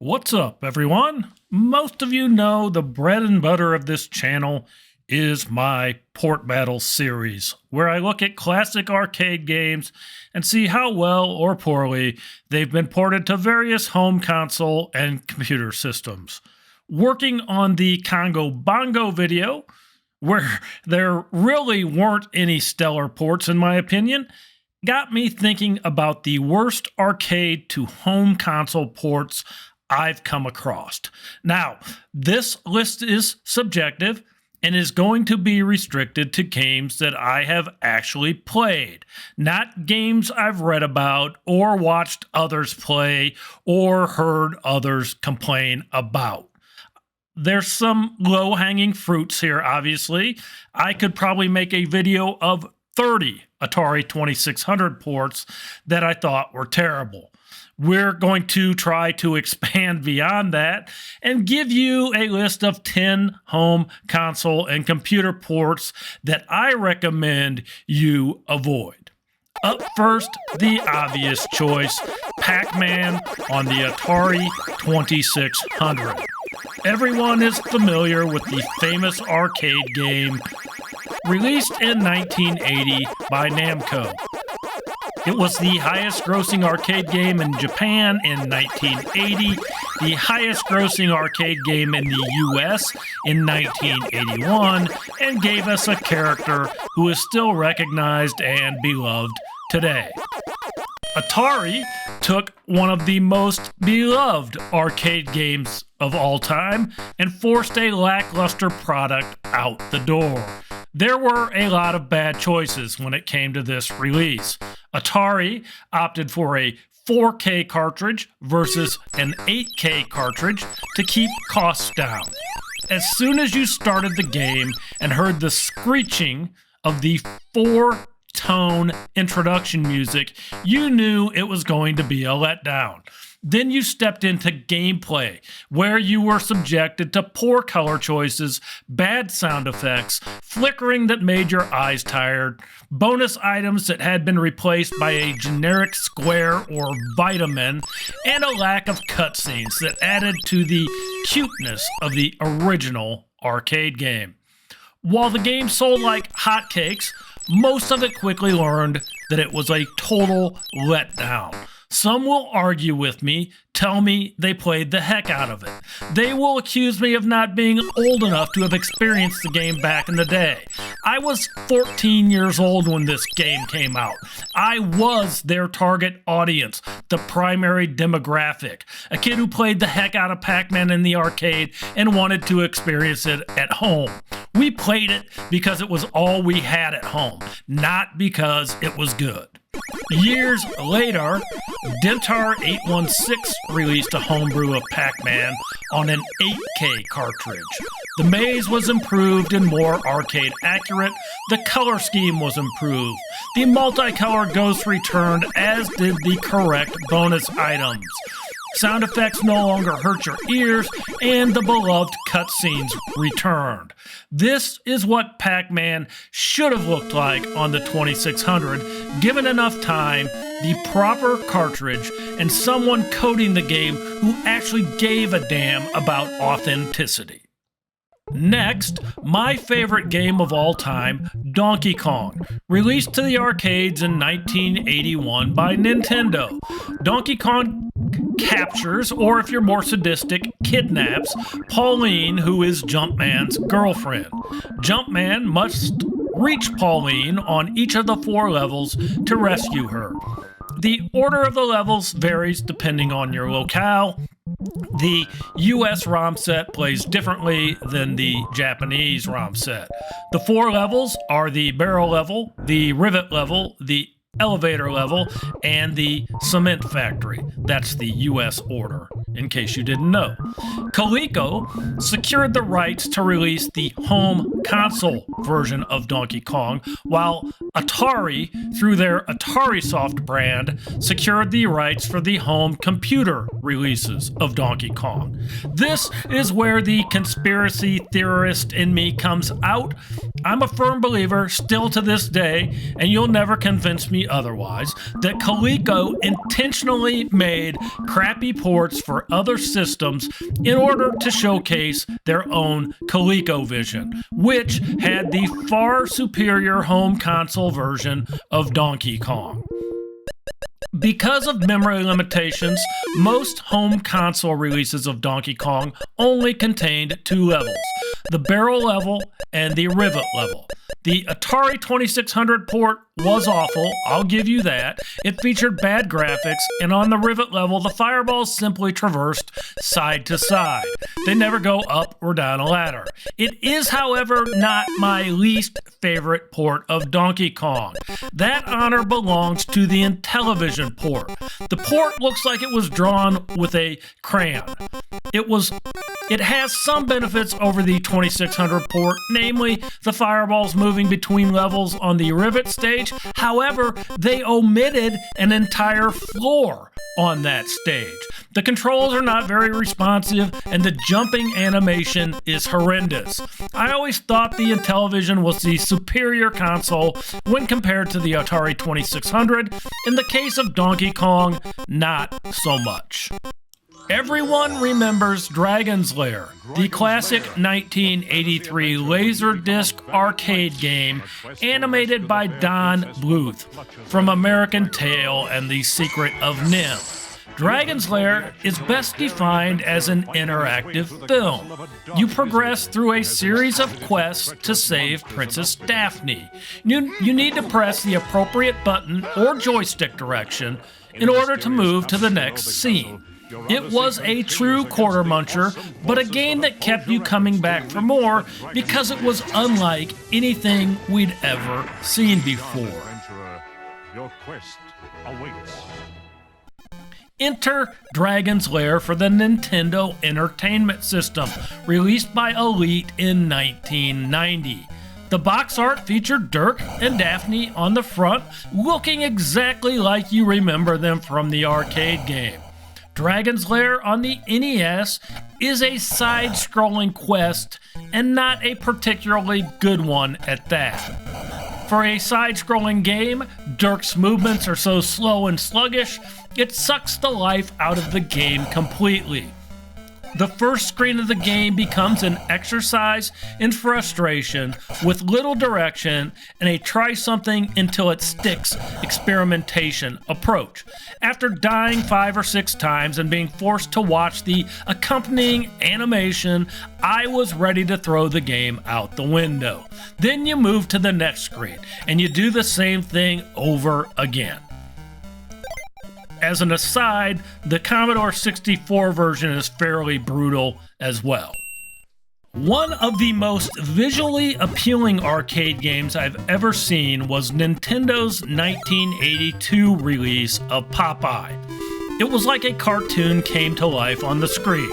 What's up, everyone? Most of you know the bread and butter of this channel is my Port Battle series, where I look at classic arcade games and see how well or poorly they've been ported to various home console and computer systems. Working on the Congo Bongo video, where there really weren't any stellar ports in my opinion, got me thinking about the worst arcade to home console ports I've come across. Now, this list is subjective and is going to be restricted to games that I have actually played, not games I've read about or watched others play or heard others complain about. There's some low-hanging fruits here, obviously. I could probably make a video of 30 Atari 2600 ports that I thought were terrible. We're going to try to expand beyond that and give you a list of 10 home console and computer ports that I recommend you avoid. Up first, the obvious choice, Pac-Man on the Atari 2600. Everyone is familiar with the famous arcade game released in 1980 by Namco. It was the highest grossing arcade game in Japan in 1980, the highest grossing arcade game in the US in 1981, and gave us a character who is still recognized and beloved today. Atari took one of the most beloved arcade games of all time and forced a lackluster product out the door. There were a lot of bad choices when it came to this release. Atari opted for a 4K cartridge versus an 8K cartridge to keep costs down. As soon as you started the game and heard the screeching of the four-tone introduction music, you knew it was going to be a letdown. Then you stepped into gameplay, where you were subjected to poor color choices, bad sound effects, flickering that made your eyes tired, bonus items that had been replaced by a generic square or vitamin, and a lack of cutscenes that added to the cuteness of the original arcade game. While the game sold like hotcakes, most of it quickly learned that it was a total letdown. Some will argue with me, tell me they played the heck out of it. They will accuse me of not being old enough to have experienced the game back in the day. I was 14 years old when this game came out. I was their target audience, the primary demographic. A kid who played the heck out of Pac-Man in the arcade and wanted to experience it at home. We played it because it was all we had at home, not because it was good. Years later, Dentar 816 released a homebrew of Pac-Man on an 8K cartridge. The maze was improved and more arcade accurate. The color scheme was improved. The multicolor ghosts returned, as did the correct bonus items. Sound effects no longer hurt your ears, and the beloved cutscenes returned. This is what Pac-Man should have looked like on the 2600, given enough time, the proper cartridge, and someone coding the game who actually gave a damn about authenticity. Next, my favorite game of all time, Donkey Kong, released to the arcades in 1981 by Nintendo. Donkey Kong captures, or if you're more sadistic, kidnaps Pauline, who is Jumpman's girlfriend. Jumpman must reach Pauline on each of the 4 levels to rescue her. The order of the levels varies depending on your locale. The US ROM set plays differently than the Japanese ROM set. The 4 levels are the barrel level, the rivet level, the elevator level, and the cement factory. That's the US order, in case you didn't know. Coleco secured the rights to release the home console version of Donkey Kong, while Atari, through their AtariSoft brand, secured the rights for the home computer releases of Donkey Kong. This is where the conspiracy theorist in me comes out. I'm a firm believer, still to this day, and you'll never convince me otherwise, that Coleco intentionally made crappy ports for other systems in order to showcase their own ColecoVision, which had the far superior home console version of Donkey Kong. Because of memory limitations, most home console releases of Donkey Kong only contained 2 levels, the barrel level and the rivet level. The Atari 2600 port was awful, I'll give you that. It featured bad graphics, and on the rivet level, the fireballs simply traversed side to side. They never go up or down a ladder. It is, however, not my least favorite port of Donkey Kong. That honor belongs to the Intellivision port. The port looks like it was drawn with a crayon. It has some benefits over the 2600 port, namely the fireballs moving between levels on the rivet stage. However, they omitted an entire floor on that stage. The controls are not very responsive, and the jumping animation is horrendous. I always thought the Intellivision was the superior console when compared to the Atari 2600. In the case of Donkey Kong, not so much. Everyone remembers Dragon's Lair, the classic 1983 Laserdisc arcade game animated by Don Bluth from American Tail and the Secret of NIMH. Dragon's Lair is best defined as an interactive film. You progress through a series of quests to save Princess Daphne. You need to press the appropriate button or joystick direction in order to move to the next scene. It was a true quarter muncher, but a game that kept you coming back for more because it was unlike anything we'd ever seen before. Your quest awaits. Enter Dragon's Lair for the Nintendo Entertainment System, released by Elite in 1990. The box art featured Dirk and Daphne on the front, looking exactly like you remember them from the arcade game. Dragon's Lair on the NES is a side-scrolling quest, and not a particularly good one at that. For a side-scrolling game, Dirk's movements are so slow and sluggish, it sucks the life out of the game completely. The first screen of the game becomes an exercise in frustration with little direction and a try something until it sticks experimentation approach. After dying 5 or 6 times and being forced to watch the accompanying animation, I was ready to throw the game out the window. Then you move to the next screen and you do the same thing over again. As an aside, the Commodore 64 version is fairly brutal as well. One of the most visually appealing arcade games I've ever seen was Nintendo's 1982 release of Popeye. It was like a cartoon came to life on the screen.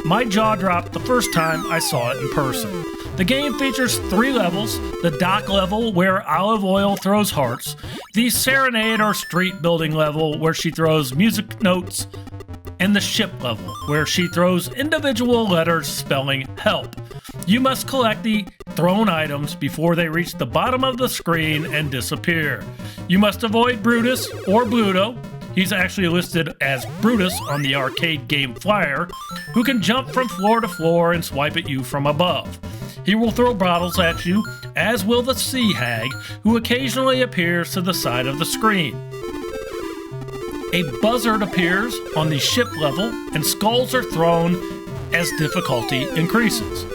My jaw dropped the first time I saw it in person. The game features 3 levels: the dock level where Olive Oil throws hearts, the Serenade or street building level where she throws music notes, and the ship level where she throws individual letters spelling help. You must collect the thrown items before they reach the bottom of the screen and disappear. You must avoid Brutus or Bluto. He's actually listed as Brutus on the arcade game flyer, who can jump from floor to floor and swipe at you from above. He will throw bottles at you, as will the Sea Hag, who occasionally appears to the side of the screen. A buzzard appears on the ship level, and skulls are thrown as difficulty increases.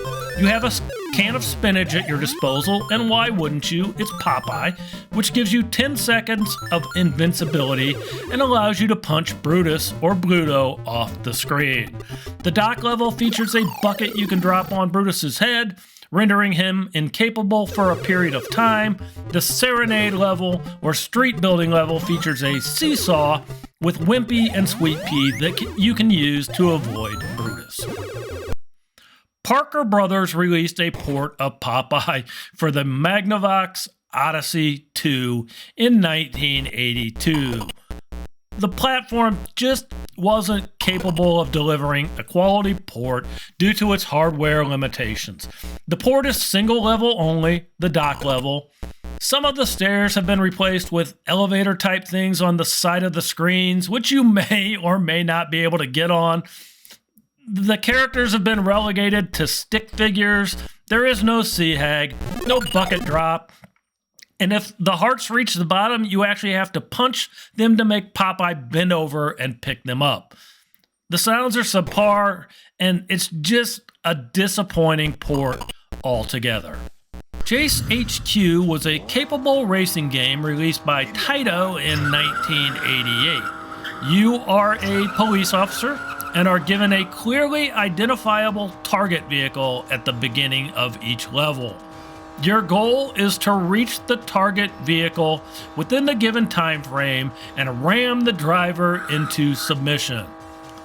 You have a can of spinach at your disposal, and why wouldn't you? It's Popeye, which gives you 10 seconds of invincibility and allows you to punch Brutus or Bluto off the screen. The dock level features a bucket you can drop on Brutus's head, rendering him incapable for a period of time. The Serenade level or street building level features a seesaw with Wimpy and Sweet Pea that you can use to avoid Brutus. Parker Brothers released a port of Popeye for the Magnavox Odyssey² in 1982. The platform just wasn't capable of delivering a quality port due to its hardware limitations. The port is single level only, the dock level. Some of the stairs have been replaced with elevator type things on the side of the screens, which you may or may not be able to get on. The characters have been relegated to stick figures. There is no sea hag, no bucket drop. And if the hearts reach the bottom, you actually have to punch them to make Popeye bend over and pick them up. The sounds are subpar, and it's just a disappointing port altogether. Chase HQ was a capable racing game released by Taito in 1988. You are a police officer and are given a clearly identifiable target vehicle at the beginning of each level. Your goal is to reach the target vehicle within the given time frame and ram the driver into submission.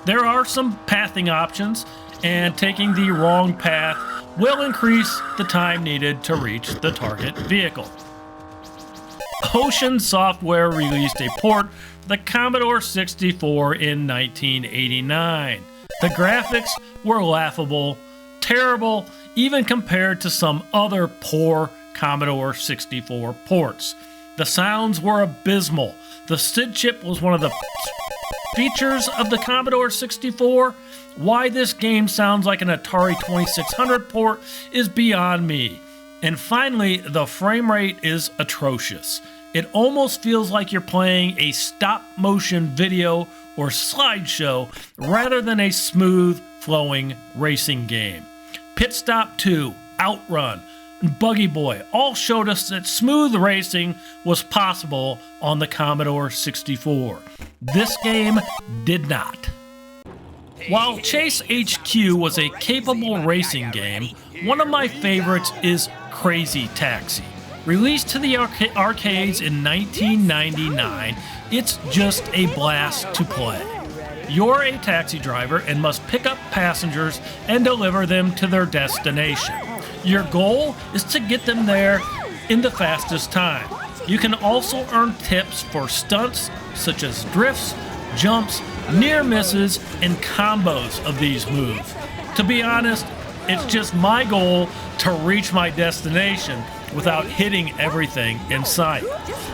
There are some pathing options, and taking the wrong path will increase the time needed to reach the target vehicle. Ocean Software released a port for the Commodore 64 in 1989. The graphics were laughable, terrible, even compared to some other poor Commodore 64 ports. The sounds were abysmal. The SID chip was one of the features of the Commodore 64. Why this game sounds like an Atari 2600 port is beyond me. And finally, the frame rate is atrocious. It almost feels like you're playing a stop-motion video or slideshow rather than a smooth, flowing racing game. Pit Stop 2, Outrun, and Buggy Boy all showed us that smooth racing was possible on the Commodore 64. This game did not. While Chase HQ was a capable racing game, one of my favorites is Crazy Taxi. Released to the arcades in 1999, it's just a blast to play. You're a taxi driver and must pick up passengers and deliver them to their destination. Your goal is to get them there in the fastest time. You can also earn tips for stunts such as drifts, jumps, near misses, and combos of these moves. To be honest, it's just my goal to reach my destination without hitting everything in sight.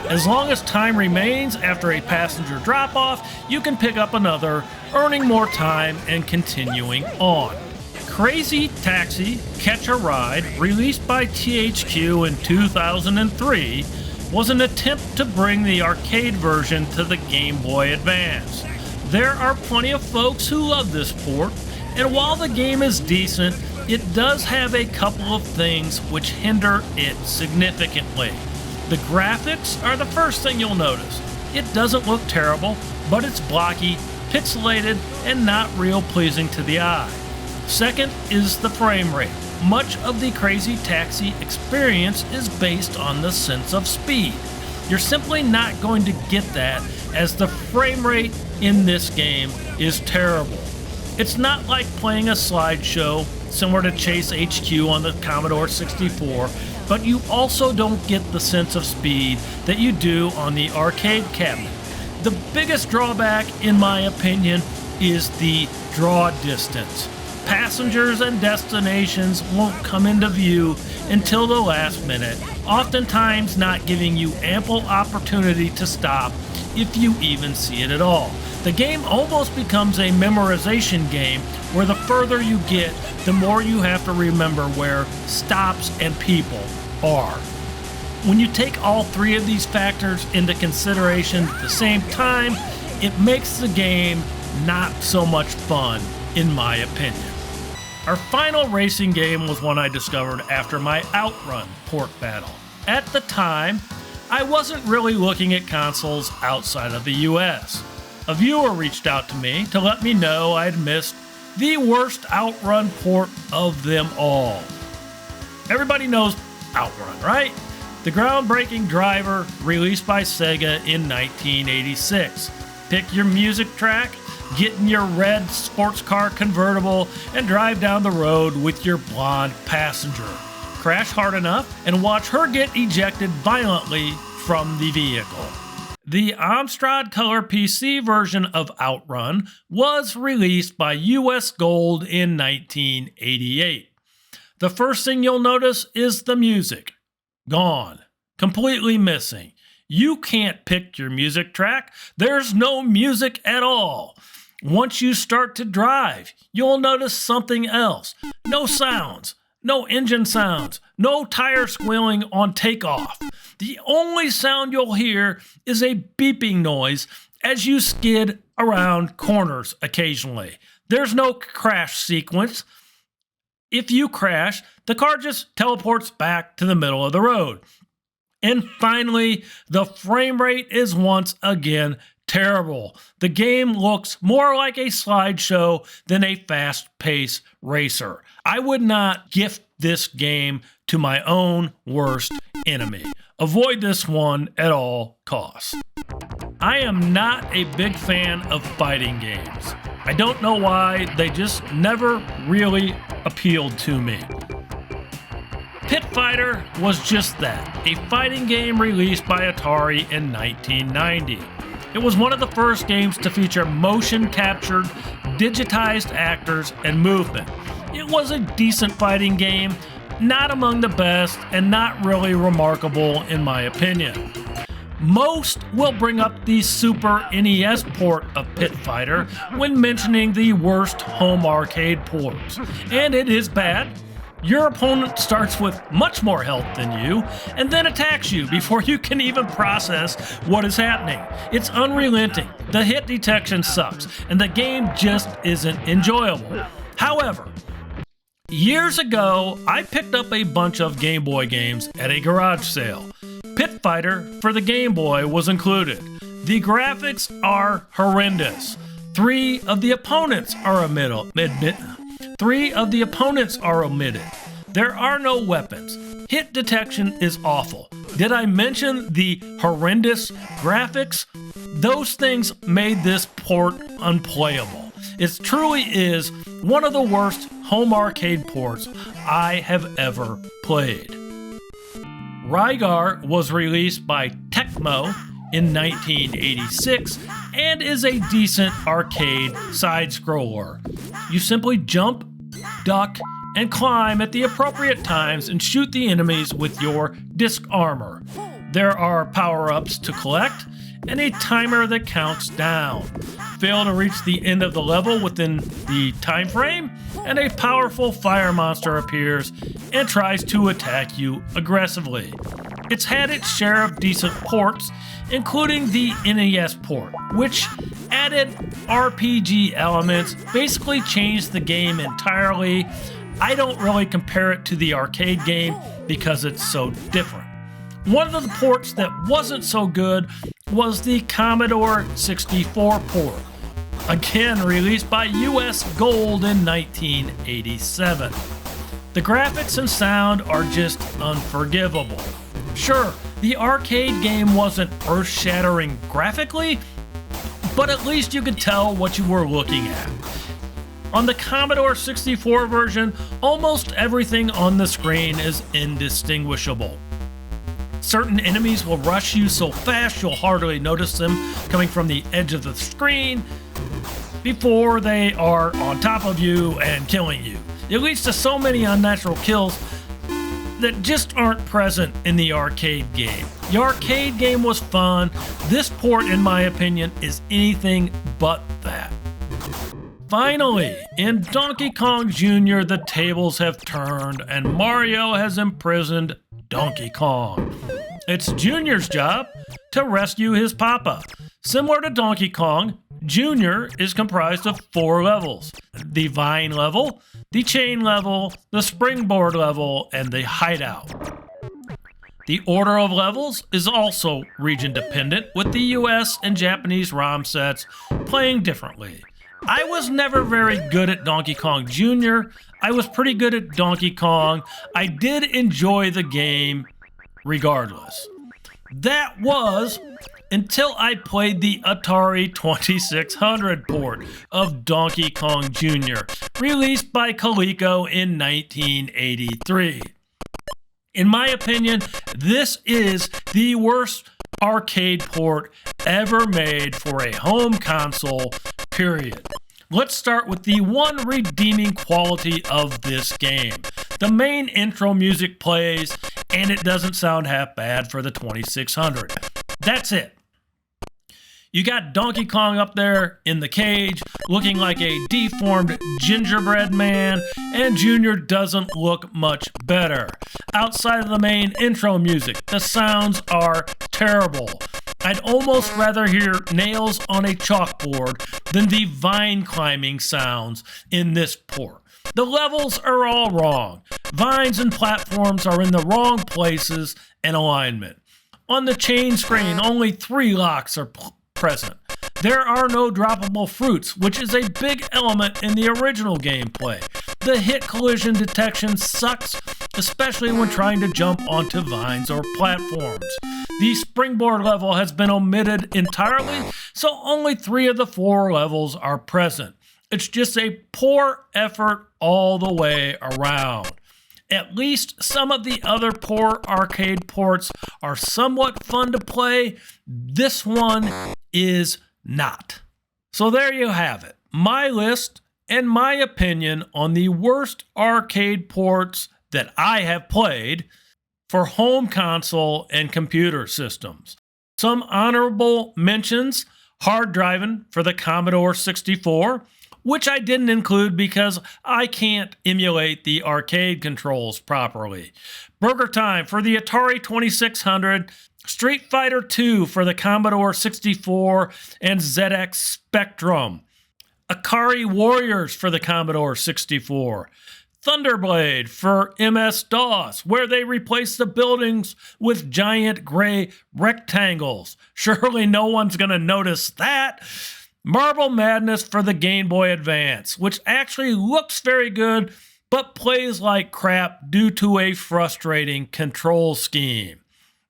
As long as time remains after a passenger drop-off, you can pick up another, earning more time and continuing on. Crazy Taxi Catch a Ride, released by THQ in 2003, was an attempt to bring the arcade version to the Game Boy Advance. There are plenty of folks who love this port, and while the game is decent, it does have a couple of things which hinder it significantly. The graphics are the first thing you'll notice. It doesn't look terrible, but it's blocky, pixelated, and not real pleasing to the eye. Second is the frame rate. Much of the Crazy Taxi experience is based on the sense of speed. You're simply not going to get that, as the frame rate in this game is terrible. It's not like playing a slideshow similar to Chase HQ on the Commodore 64, but you also don't get the sense of speed that you do on the arcade cabinet. The biggest drawback, in my opinion, is the draw distance. Passengers and destinations won't come into view until the last minute, oftentimes not giving you ample opportunity to stop if you even see it at all. The game almost becomes a memorization game where the further you get, the more you have to remember where stops and people are. When you take all three of these factors into consideration at the same time, it makes the game not so much fun, in my opinion. Our final racing game was one I discovered after my Outrun port battle. At the time, I wasn't really looking at consoles outside of the US. A viewer reached out to me to let me know I'd missed the worst Outrun port of them all. Everybody knows Outrun, right? The groundbreaking driver released by Sega in 1986. Pick your music track, get in your red sports car convertible, and drive down the road with your blonde passenger. Crash hard enough and watch her get ejected violently from the vehicle. The Amstrad Color PC version of Outrun was released by US Gold in 1988. The first thing you'll notice is the music. Gone. Completely missing. You can't pick your music track. There's no music at all. Once you start to drive, you'll notice something else. No sounds, no engine sounds, no tire squealing on takeoff. The only sound you'll hear is a beeping noise as you skid around corners occasionally. There's no crash sequence. If you crash, the car just teleports back to the middle of the road. And finally, the frame rate is once again terrible. The game looks more like a slideshow than a fast-paced racer. I would not gift this game to my own worst enemy. Avoid this one at all costs. I am not a big fan of fighting games. I don't know why, they just never really appealed to me. Pit Fighter was just that, a fighting game released by Atari in 1990. It was one of the first games to feature motion-captured, digitized actors and movement. It was a decent fighting game, not among the best and not really remarkable in my opinion. Most will bring up the Super NES port of Pit Fighter when mentioning the worst home arcade ports, and it is bad. Your opponent starts with much more health than you, and then attacks you before you can even process what is happening. It's unrelenting, the hit detection sucks, and the game just isn't enjoyable. However, years ago, I picked up a bunch of Game Boy games at a garage sale. Pit Fighter for the Game Boy was included. The graphics are horrendous. Three of the opponents are omitted. There are no weapons. Hit detection is awful. Did I mention the horrendous graphics? Those things made this port unplayable. It truly is one of the worst home arcade ports I have ever played. Rygar was released by Tecmo in 1986 and is a decent arcade side-scroller. You simply jump, duck, and climb at the appropriate times and shoot the enemies with your disc armor. There are power-ups to collect and a timer that counts down. Fail to reach the end of the level within the time frame, and a powerful fire monster appears and tries to attack you aggressively. It's had its share of decent ports, including the NES port, which added RPG elements, basically changed the game entirely. I don't really compare it to the arcade game because it's so different. One of the ports that wasn't so good was the Commodore 64 port, again released by US Gold in 1987. The graphics and sound are just unforgivable. Sure, the arcade game wasn't earth-shattering graphically, but at least you could tell what you were looking at. On the Commodore 64 version, almost everything on the screen is indistinguishable. Certain enemies will rush you so fast you'll hardly notice them coming from the edge of the screen before they are on top of you and killing you. It leads to so many unnatural kills that just aren't present in the arcade game. The arcade game was fun. This port, in my opinion, is anything but that. Finally, in Donkey Kong Jr., the tables have turned and Mario has imprisoned Donkey Kong. It's Junior's job to rescue his papa. Similar to Donkey Kong, Junior is comprised of 4 levels: the vine level, the chain level, the springboard level, and the hideout. The order of levels is also region dependent, with the US and Japanese ROM sets playing differently. I was never very good at Donkey Kong Jr. I was pretty good at Donkey Kong. I did enjoy the game regardless. That was until I played the Atari 2600 port of Donkey Kong Jr., released by Coleco in 1983. In my opinion, this is the worst arcade port ever made for a home console, period. Let's start with the one redeeming quality of this game. The main intro music plays, and it doesn't sound half bad for the 2600. That's it. You got Donkey Kong up there in the cage, looking like a deformed gingerbread man, and Junior doesn't look much better. Outside of the main intro music, the sounds are terrible. I'd almost rather hear nails on a chalkboard than the vine climbing sounds in this port. The levels are all wrong. Vines and platforms are in the wrong places and alignment. On the chain screen, only 3 locks are present. There are no droppable fruits, which is a big element in the original gameplay. The hit collision detection sucks, especially when trying to jump onto vines or platforms. The springboard level has been omitted entirely, so only 3 of the 4 levels are present. It's just a poor effort all the way around. At least some of the other poor arcade ports are somewhat fun to play. This one is not. So there you have it. My list and my opinion on the worst arcade ports that I have played for home console and computer systems. Some honorable mentions: hard driving for the Commodore 64, which I didn't include because I can't emulate the arcade controls properly. Burger Time for the Atari 2600, Street Fighter II for the Commodore 64 and ZX Spectrum, Ikari Warriors for the Commodore 64, Thunderblade for MS-DOS, where they replace the buildings with giant gray rectangles. Surely no one's going to notice that. Marble Madness for the Game Boy Advance, which actually looks very good, but plays like crap due to a frustrating control scheme.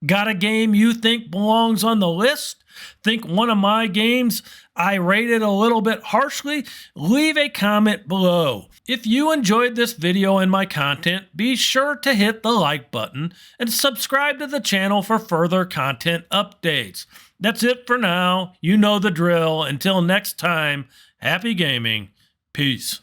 Got a game you think belongs on the list? Think one of my games I rated a little bit harshly? Leave a comment below. If you enjoyed this video and my content, be sure to hit the like button and subscribe to the channel for further content updates. That's it for now. You know the drill. Until next time, happy gaming. Peace.